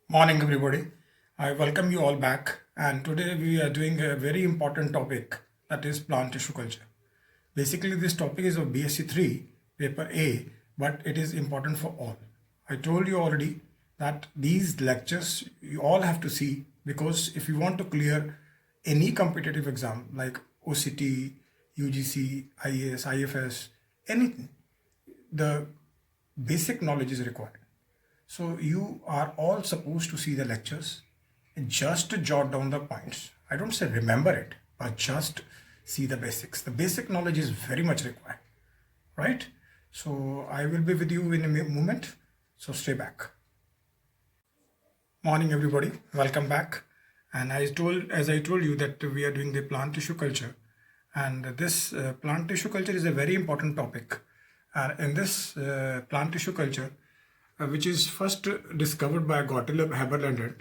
Morning, everybody. I welcome you all back. And today we are doing a very important topic, that is plant tissue culture. Basically, this topic is of BSc 3, paper A, but it is important for all. I told you already that these lectures you all have to see, because if you want to clear any competitive exam like OCT, UGC, IAS, IFS, anything, the basic knowledge is required. So you are all supposed to see the lectures and just to jot down the points. I don't say remember it, but just see the basics. The basic knowledge is very much required, right? So I will be with you in a moment. So stay back. Morning, everybody. Welcome back. And as I told you that we are doing the plant tissue culture, and this plant tissue culture is a very important topic. In this plant tissue culture, which is first discovered by Gottlieb Haberlandt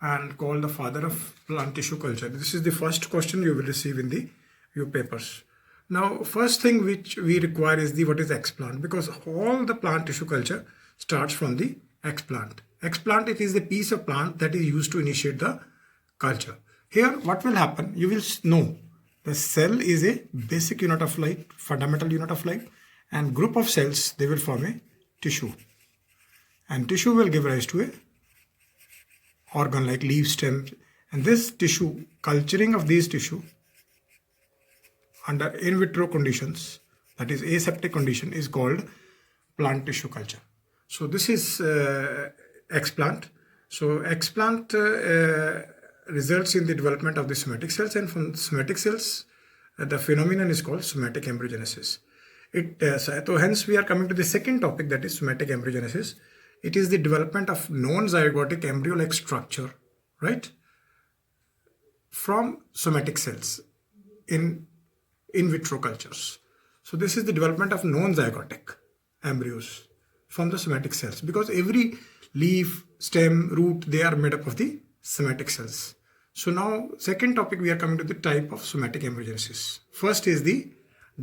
and called the father of plant tissue culture. This is the first question you will receive in your papers. Now, first thing which we require is what is explant, because all the plant tissue culture starts from the explant. Explant, it is the piece of plant that is used to initiate the culture. Here, what will happen? You will know the cell is a basic unit of life, fundamental unit of life, and group of cells, they will form a tissue. And tissue will give rise to a organ like leaf, stem, and this tissue, culturing of these tissue under in vitro conditions, that is aseptic condition, is called plant tissue culture. So this is explant. So explant results in the development of the somatic cells, and from somatic cells, the phenomenon is called somatic embryogenesis. So hence we are coming to the second topic, that is somatic embryogenesis. It is the development of non-zygotic embryo-like structure, right, from somatic cells in vitro cultures. So this is the development of non-zygotic embryos from the somatic cells, because every leaf, stem, root, they are made up of the somatic cells. So now, second topic, we are coming to the type of somatic embryogenesis. First is the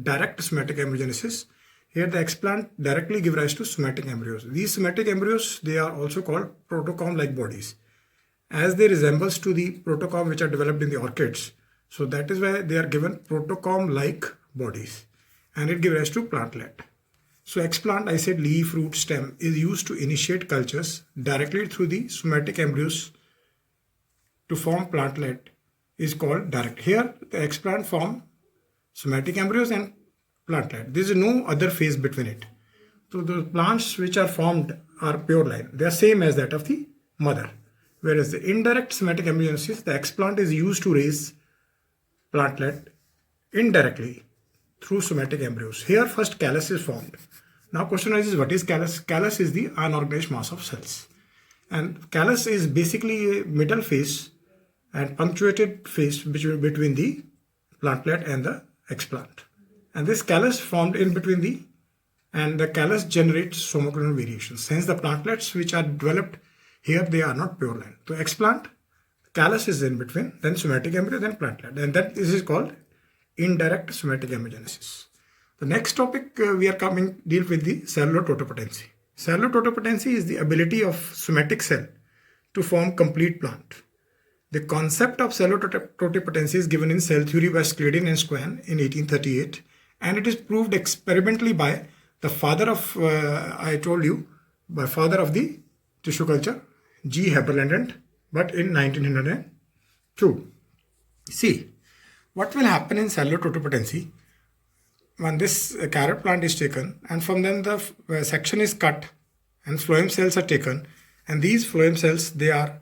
direct somatic embryogenesis. Here the explant directly give rise to somatic embryos. These somatic embryos, they are also called protocomb-like bodies, as they resembles to the protocomb which are developed in the orchids. So that is why they are given protocomb-like bodies, and it gives rise to plantlet. So explant, I said leaf, root, stem, is used to initiate cultures directly through the somatic embryos to form plantlet, is called direct. Here the explant form somatic embryos and plantlet. There is no other phase between it. So the plants which are formed are pure line. They are same as that of the mother. Whereas the indirect somatic embryogenesis, the explant is used to raise plantlet indirectly through somatic embryos. Here first callus is formed. Now question arises, what is callus? Callus is the unorganized mass of cells. And callus is basically a middle phase and punctuated phase between the plantlet and the explant. And this callus formed in between and the callus generates somatic variations. Hence the plantlets which are developed here, they are not pure line. So explant, callus is in between, then somatic embryo, then plantlet. And this is called indirect somatic embryogenesis. The next topic we are deal with the cellular totipotency. Cellular totipotency is the ability of somatic cell to form complete plant. The concept of cellular totipotency is given in cell theory by Schleiden and Swan in 1838. And it is proved experimentally by the father of, father of the tissue culture, G. Haberlandt, but in 1902. See, what will happen in cellular totipotency when this carrot plant is taken, and from then the section is cut and phloem cells are taken, and these phloem cells, they are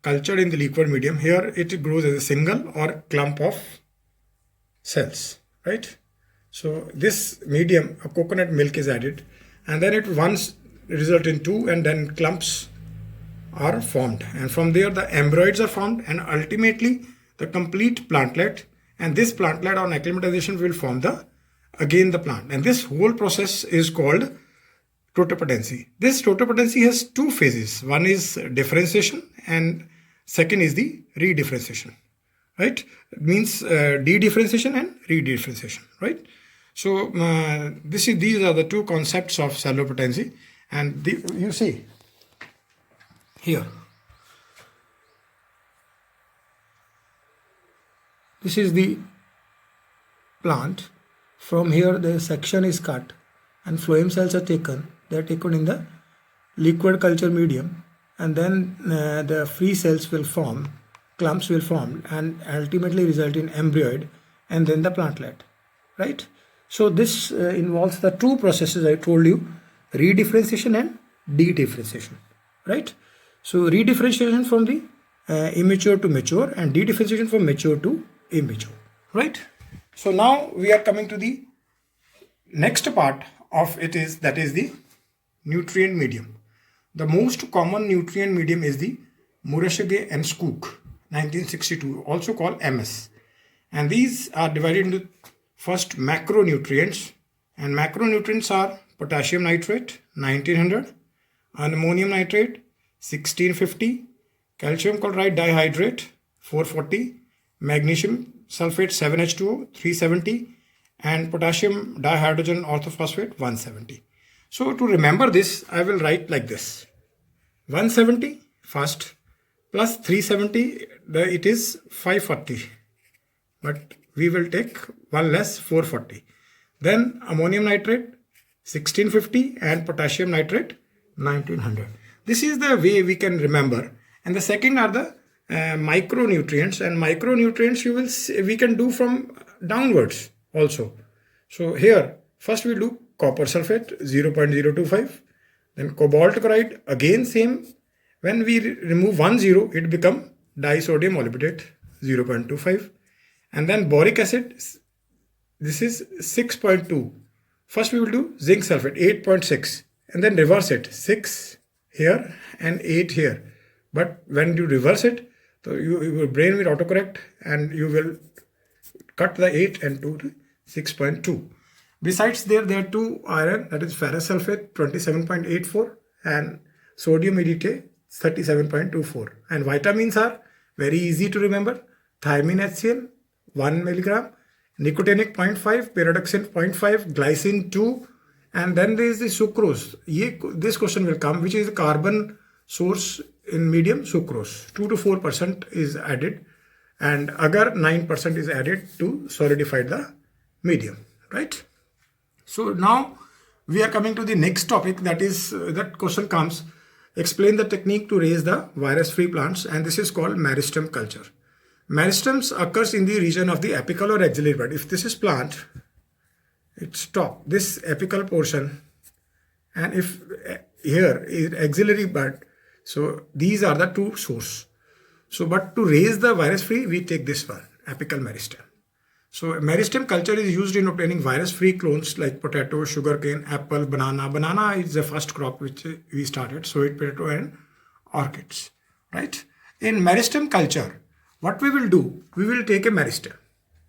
cultured in the liquid medium. Here it grows as a single or clump of cells, right? So this medium, a coconut milk is added, and then it once result in two, and then clumps are formed, and from there the embryos are formed, and ultimately the complete plantlet, and this plantlet on acclimatization will form the plant, and this whole process is called totipotency. This totipotency has two phases. One is differentiation and second is the redifferentiation, right? It means de-differentiation and redifferentiation, right? So these are the two concepts of cellular potency, and you see here This is the plant. From here the section is cut and phloem cells are taken. They are taken in the liquid culture medium, and then the free cells will form, clumps will form, and ultimately result in embryoid and then the plantlet, right? So this involves the two processes I told you, redifferentiation and dedifferentiation, right? So redifferentiation from the immature to mature, and dedifferentiation from mature to immature, right? So now we are coming to the next part of it, is that is the nutrient medium. The most common nutrient medium is the Murashige and Skook 1962, also called MS. And these are divided into first macronutrients, and macronutrients are potassium nitrate 1900, ammonium nitrate 1650, calcium chloride dihydrate 440, magnesium sulfate 7H2O 370, and potassium dihydrogen orthophosphate 170. So to remember this, I will write like this: 170 first plus 370, it is 540, but we will take one less, 440. Then ammonium nitrate 1650 and potassium nitrate 1900. This is the way we can remember. And the second are the micronutrients, and micronutrients we can do from downwards also. So here first we do copper sulfate 0.025, then cobalt chloride, again same. When we remove 1 0, it become disodium molybdate 0.25, and then boric acid, this is 6.2. First we will do zinc sulfate 8.6, and then reverse it, 6 here and 8 here. But when you reverse it, so your brain will autocorrect and you will cut the 8 and 2 to 6.2. Besides there are two iron, that is ferrous sulfate 27.84 and sodium EDTA 37.24. And vitamins are very easy to remember: thiamine HCl 1 milligram, nicotinic 0.5, pyridoxine 0.5, glycine 2, and then there is the sucrose. This question will come, which is the carbon source in medium, sucrose. 2 to 4% is added, and agar 9% is added to solidify the medium, right? So now we are coming to the next topic, that is that question comes: explain the technique to raise the virus-free plants, and this is called meristem culture. Meristems occurs in the region of the apical or axillary bud. If this is plant, it's top, this apical portion, and if here is axillary bud, so these are the two source. So but to raise the virus-free, we take this one, apical meristem. So meristem culture is used in obtaining virus-free clones like potato, sugarcane, apple, banana. Banana is the first crop which we started, sweet potato and orchids, right? In meristem culture, what we will do, we will take a meristem.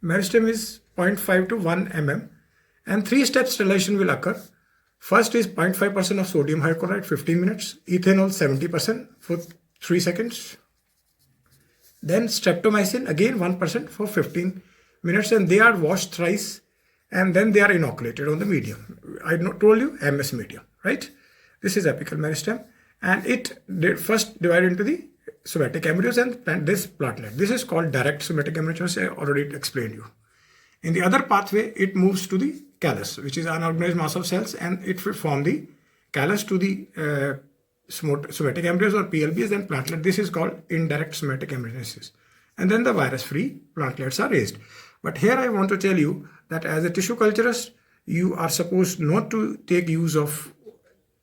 Meristem is 0.5 to 1 mm, and 3-step sterilization will occur. First is 0.5% of sodium hydrochloride 15 minutes, ethanol 70% for 3 seconds. Then streptomycin again 1% for 15 minutes, and they are washed thrice, and then they are inoculated on the medium. I told you MS medium, right? This is apical meristem, and it first divided into the somatic embryos and this plantlet. This is called direct somatic embryos. I already explained you. In the other pathway, it moves to the callus, which is unorganized mass of cells, and it will form the callus to the somatic embryos or PLBs and plantlet. This is called indirect somatic embryogenesis. And then the virus-free plantlets are raised. But here I want to tell you that as a tissue culturist, you are supposed not to take use of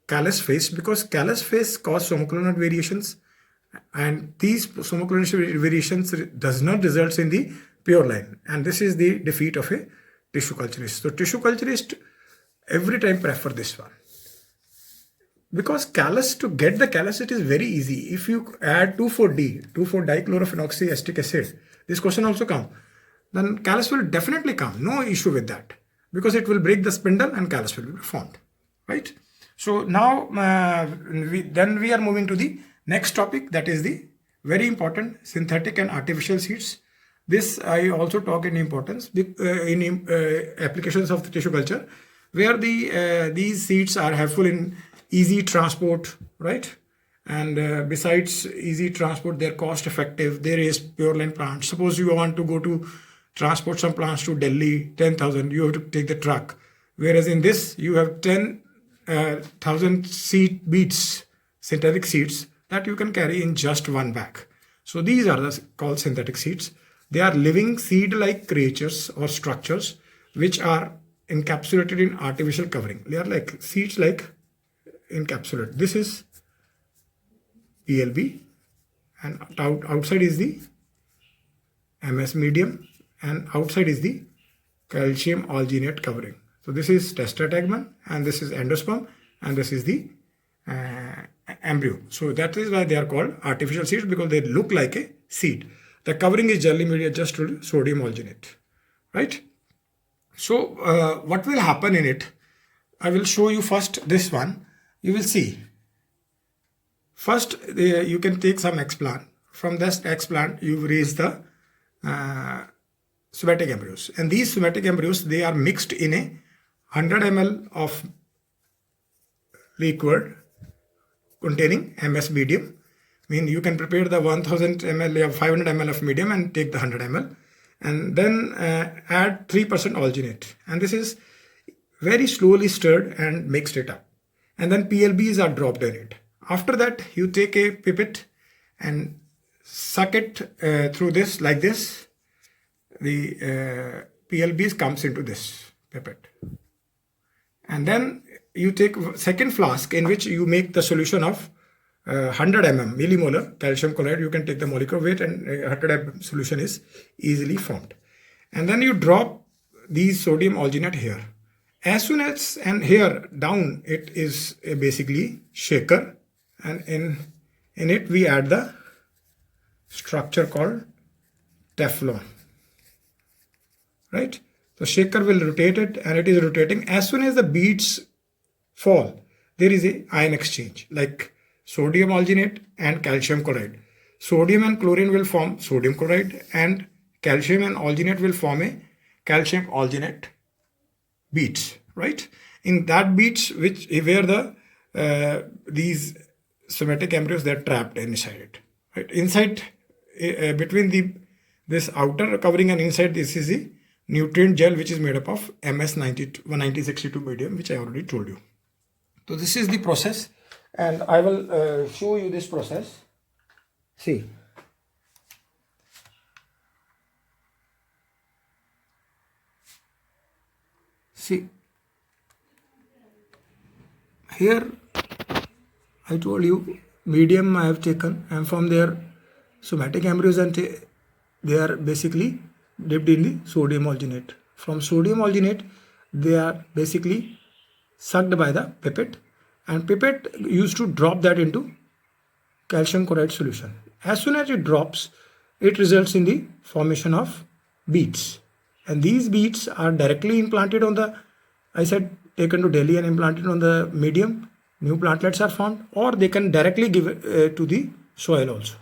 callus phase, because callus phase cause somoclonal variations, and these somoclonal variations does not result in the pure line, and this is the defeat of a tissue culturist. So tissue culturist every time prefer this one, because callus, to get the callus, it is very easy. If you add 2,4-dichlorophenoxyacetic acid, this question also come, then callus will definitely come, no issue with that, because it will break the spindle and callus will be formed, right? So now we are moving to the next topic, that is the very important synthetic and artificial seeds. This I also talk in importance in applications of the tissue culture, where these seeds are helpful in easy transport, right? And besides easy transport, they're cost effective. They raise pure line plants. Suppose you want to go to transport some plants to Delhi, 10,000, you have to take the truck. Whereas in this, you have 10,000 seed beets, synthetic seeds, that you can carry in just one bag. So these are called synthetic seeds. They are living seed-like creatures or structures which are encapsulated in artificial covering. They are like seeds like encapsulated. This is PLB, and outside is the MS medium, and outside is the calcium alginate covering. So this is tetrategmen, and this is endosperm, and this is the embryo. So that is why they are called artificial seeds, because they look like a seed. The covering is jelly media, just sodium alginate, right? So what will happen in it? I will show you first this one. You will see. First, you can take some explant. From this explant, you raise the somatic embryos. And these somatic embryos, they are mixed in a 100 ml of liquid containing MS medium. I mean, you can prepare the 1000 ml or 500 ml of medium and take the 100 ml. And then add 3% alginate. And this is very slowly stirred and mixed it up. And then PLBs are dropped in it. After that, you take a pipette and suck it through this like this. The PLBs comes into this pipette. And then you take second flask in which you make the solution of 100 millimolar calcium chloride. You can take the molecular weight, and 100 solution is easily formed. And then you drop these sodium alginate here. As soon as, and here down, it is basically shaker, and in it we add the structure called Teflon, right? So shaker will rotate it, and it is rotating. As soon as the beads fall, there is a ion exchange like sodium alginate and calcium chloride. Sodium and chlorine will form sodium chloride, and calcium and alginate will form a calcium alginate beads, right? In that beads, which where the these somatic embryos, they're trapped inside it, right? Inside, between this outer covering and inside, this is the nutrient gel, which is made up of MS 1962 medium, which I already told you. So this is the process, and I will show you this process. See. See, here I told you medium I have taken, and from there somatic embryos, and they are basically dipped in the sodium alginate. From sodium alginate, they are basically sucked by the pipette, and pipette used to drop that into calcium chloride solution. As soon as it drops, it results in the formation of beads. And these beads are directly implanted on the, I said, taken to Delhi and implanted on the medium. New plantlets are formed, or they can directly give to the soil also.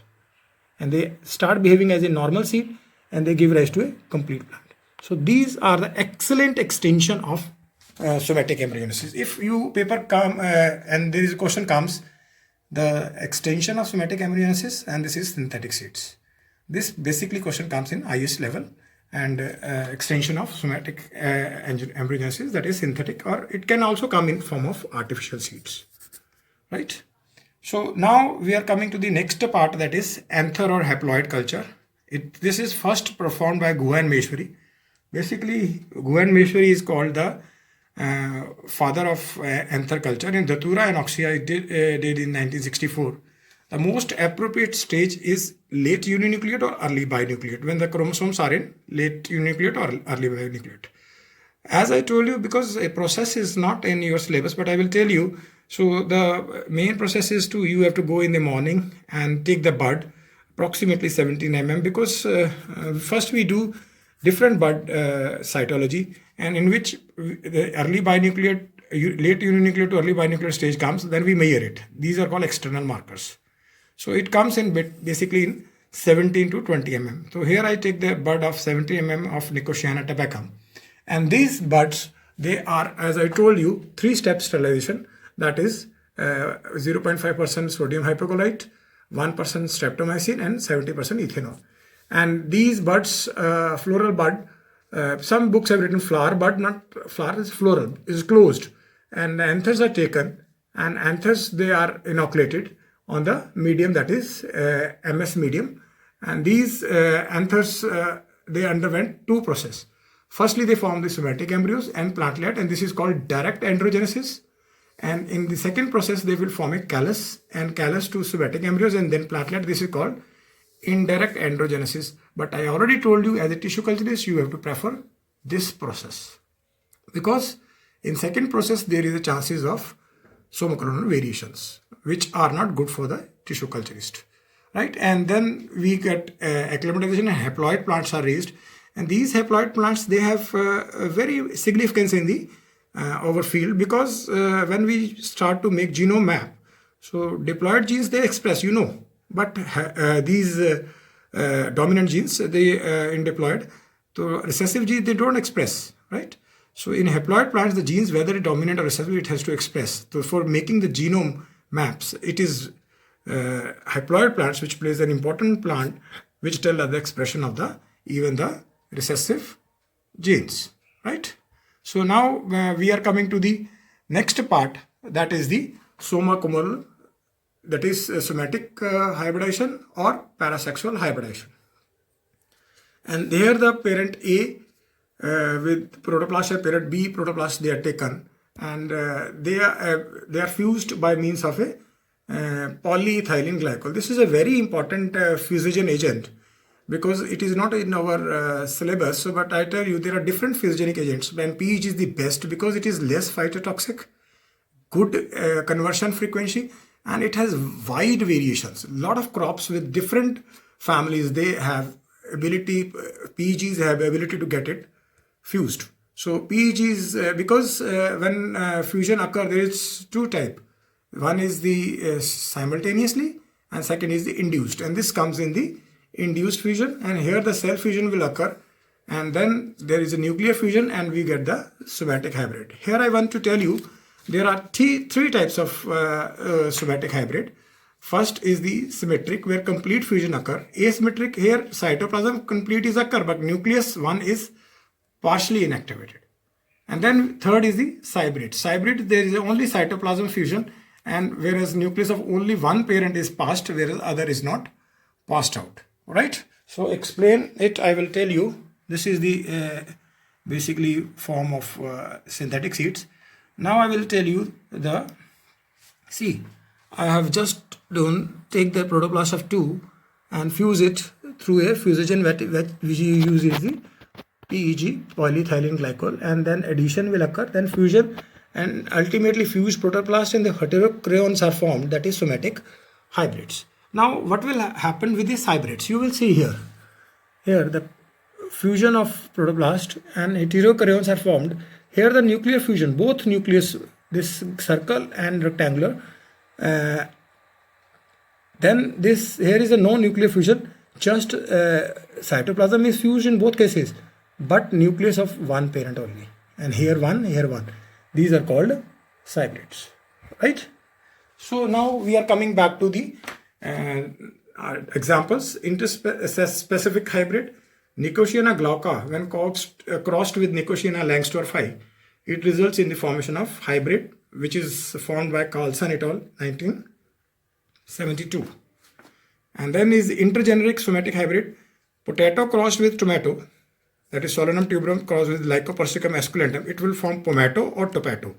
And they start behaving as a normal seed, and they give rise to a complete plant. So these are the excellent extension of somatic embryogenesis. If you paper come and there is a question comes, the extension of somatic embryogenesis, and this is synthetic seeds. This basically question comes in highest level, and extension of somatic embryogenesis, that is synthetic, or it can also come in form of artificial seeds, right? So now we are coming to the next part, that is anther or haploid culture. This is first performed by Guha and Maheshwari. Basically, Guha and Maheshwari is called the father of anther culture. In Datura and Oxia, did in 1964. The most appropriate stage is late uninucleate or early binucleate, when the chromosomes are in late uninucleate or early binucleate. As I told you, because a process is not in your syllabus, but I will tell you. So the main process is you have to go in the morning and take the bud, approximately 17 because first we do different bud cytology, and in which the early binucleate, late uninucleate to early binucleate stage comes, then we measure it. These are called external markers. So it comes in basically in 17 to 20 So here I take the bud of 70 of Nicotiana tabacum. And these buds, they are, as I told you, 3-step sterilization. That is 0.5% sodium hypochlorite, 1% streptomycin, and 70% ethanol. And these buds, floral bud, some books have written flower bud, not flower, is floral, is closed. And the anthers are taken, and anthers, they are inoculated on the medium, that is MS medium. And these anthers, they underwent two processes. Firstly, they form the somatic embryos and plantlet, and this is called direct androgenesis. And in the second process, they will form a callus, and callus to somatic embryos, and then plantlet. This is called indirect androgenesis. But I already told you, as a tissue culturist, you have to prefer this process, because in second process there is a chances of somoclonal variations, which are not good for the tissue culturist, right? And then we get acclimatization, and haploid plants are raised. And these haploid plants, they have a very significance in the our field, because when we start to make genome map, so diploid genes, they express, but these dominant genes, they in diploid, so recessive genes, they don't express, right? So in haploid plants, the genes, whether dominant or recessive, it has to express. So for making the genome maps, it is haploid plants which plays an important plant, which tell us the expression of the even the recessive genes, right? So now we are coming to the next part, that is the soma-communal, that is somatic hybridization or parasexual hybridization. And there the parent A with protoplast and parent B protoplast, they are taken, and they are fused by means of a polyethylene glycol. This is a very important fusion agent, because it is not in our syllabus. So, but I tell you, there are different fusogenic agents, and PEG is the best because it is less phytotoxic, good conversion frequency, and it has wide variations. A lot of crops with different families, they have ability, PEGs have ability to get it fused. So PEGs, because when fusion occurs, there is two types. One is the simultaneously, and second is the induced, and this comes in the induced fusion. And here the cell fusion will occur, and then there is a nuclear fusion, and we get the somatic hybrid. Here I want to tell you, there are three types of somatic hybrid. First is the symmetric, where complete fusion occur. Asymmetric, here cytoplasm complete is occur, but nucleus one is partially inactivated. And then third is the cybrid. Cybrid, there is only cytoplasm fusion, and whereas nucleus of only one parent is passed, whereas other is not passed out. Right? So explain it, I will tell you. This is the basically form of synthetic seeds. Now I will tell you the, see, I have just take the protoplast of 2 and fuse it through a fusion which you use is the PEG, polyethylene glycol, and then addition will occur, then fusion, and ultimately fused protoplast and the heterocryons are formed, that is somatic hybrids. Now what will happen with these hybrids? You will see here the fusion of protoplast and heterocryons are formed. Here the nuclear fusion, both nucleus, this circle and rectangular, then this, here is a no nuclear fusion, just cytoplasm is fused in both cases, but nucleus of one parent only, and here one, here one. These are called hybrids, right? So now we are coming back to the examples. Interspecific hybrid, Nicotiana glauca, when crossed with Nicotiana langstor 5, it results in the formation of hybrid, which is formed by Carlson et al. 1972. And then is intergeneric somatic hybrid, potato crossed with tomato, that is Solanum tuberum crossed with Lycopersicum esculentum, it will form pomato or topato.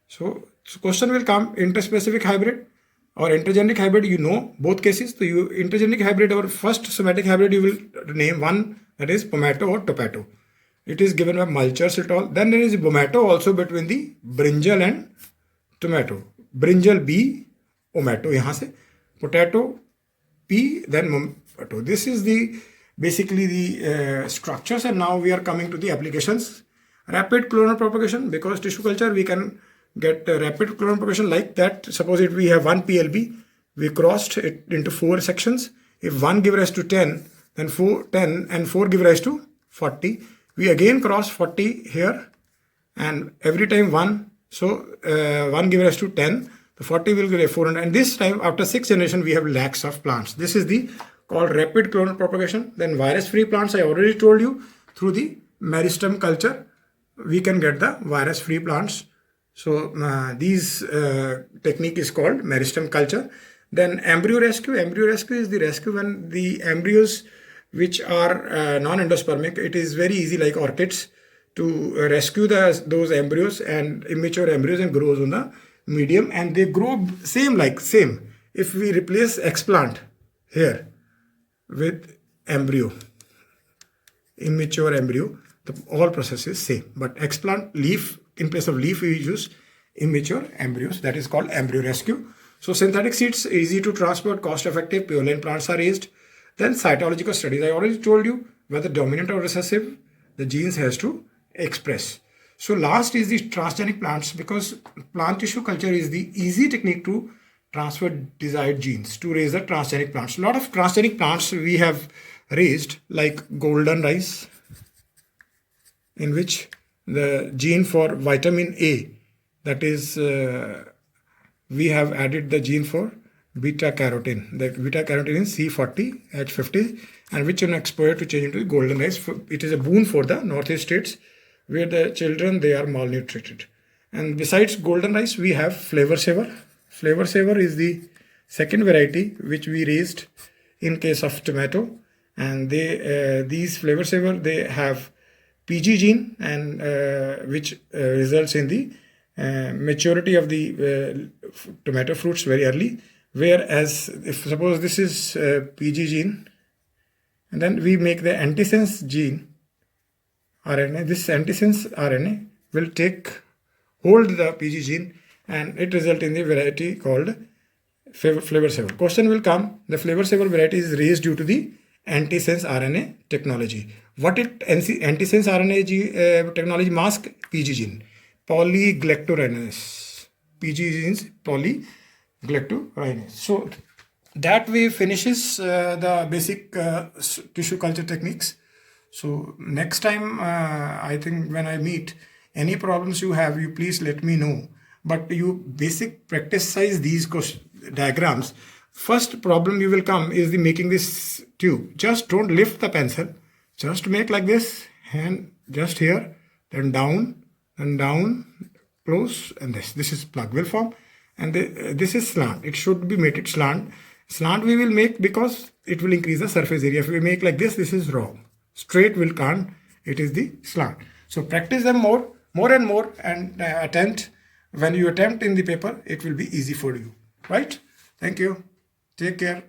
So question will come, interspecific hybrid or intergeneric hybrid, you know both cases. So you intergeneric hybrid or first somatic hybrid, you will name one, that is pomato or topato. It is given by Mulchers et al. Then there is pomato also between the brinjal and tomato. Brinjal B, tomato, yahan se potato P, then tomato. This is the basically the structures, and now we are coming to the applications. Rapid clonal propagation, because tissue culture we can get rapid clonal propagation like that. Suppose if we have one PLB, we crossed it into 4 sections. If 1 give rise to 10, then 10 and 4 give rise to 40. We again cross 40 here, and every time 1, so 1 give rise to 10, the 40 will give rise to 400, and this time after 6 generations we have lakhs of plants. This is the called rapid clonal propagation. Then virus-free plants, I already told you, through the meristem culture, we can get the virus-free plants. So these technique is called meristem culture. Then embryo rescue. Embryo rescue is the rescue when the embryos which are non-endospermic, it is very easy like orchids to rescue those embryos and immature embryos and grows on the medium, and they grow same. If we replace explant here with embryo, immature embryo, the all process is same. But explant leaf, in place of leaf we use immature embryos. That is called embryo rescue. So synthetic seeds, easy to transport, cost effective, purulent plants are raised. Then cytological studies. I already told you whether dominant or recessive the genes has to express. So last is the transgenic plants, because plant tissue culture is the easy technique to transfer desired genes to raise the transgenic plants. A lot of transgenic plants we have raised, like golden rice, in which the gene for vitamin A, that is we have added the gene for beta carotene. The beta carotene is C40H50, and which is exposure to change into golden rice. It is a boon for the northeast states where the children, they are malnutrited. And besides golden rice, we have flavor saver. Flavor saver is the second variety which we raised in case of tomato, and these flavor saver, they have PG gene, and which results in the maturity of the tomato fruits very early. Whereas if suppose this is PG gene, and then we make the antisense gene RNA, this antisense RNA will hold the PG gene, and it result in the variety called flavor saver. Question will come, the flavor saver variety is raised due to the antisense RNA technology. What antisense RNA technology mask? PG gene, polyglucuronidase. PG genes polyglucuronidase. So that way finishes the basic tissue culture techniques. So next time, I think when I meet, any problems you have, you please let me know. But you basic practice size these diagrams. First problem you will come is the making this tube. Just don't lift the pencil. Just make like this, hand just here, then down, close, and this is plug will form, and this is slant. It should be made it slant. Slant we will make because it will increase the surface area. If we make like this is wrong. Straight will can't. It is the slant. So practice them more and more, and attempt. When you attempt in the paper, it will be easy for you. Right? Thank you. Take care.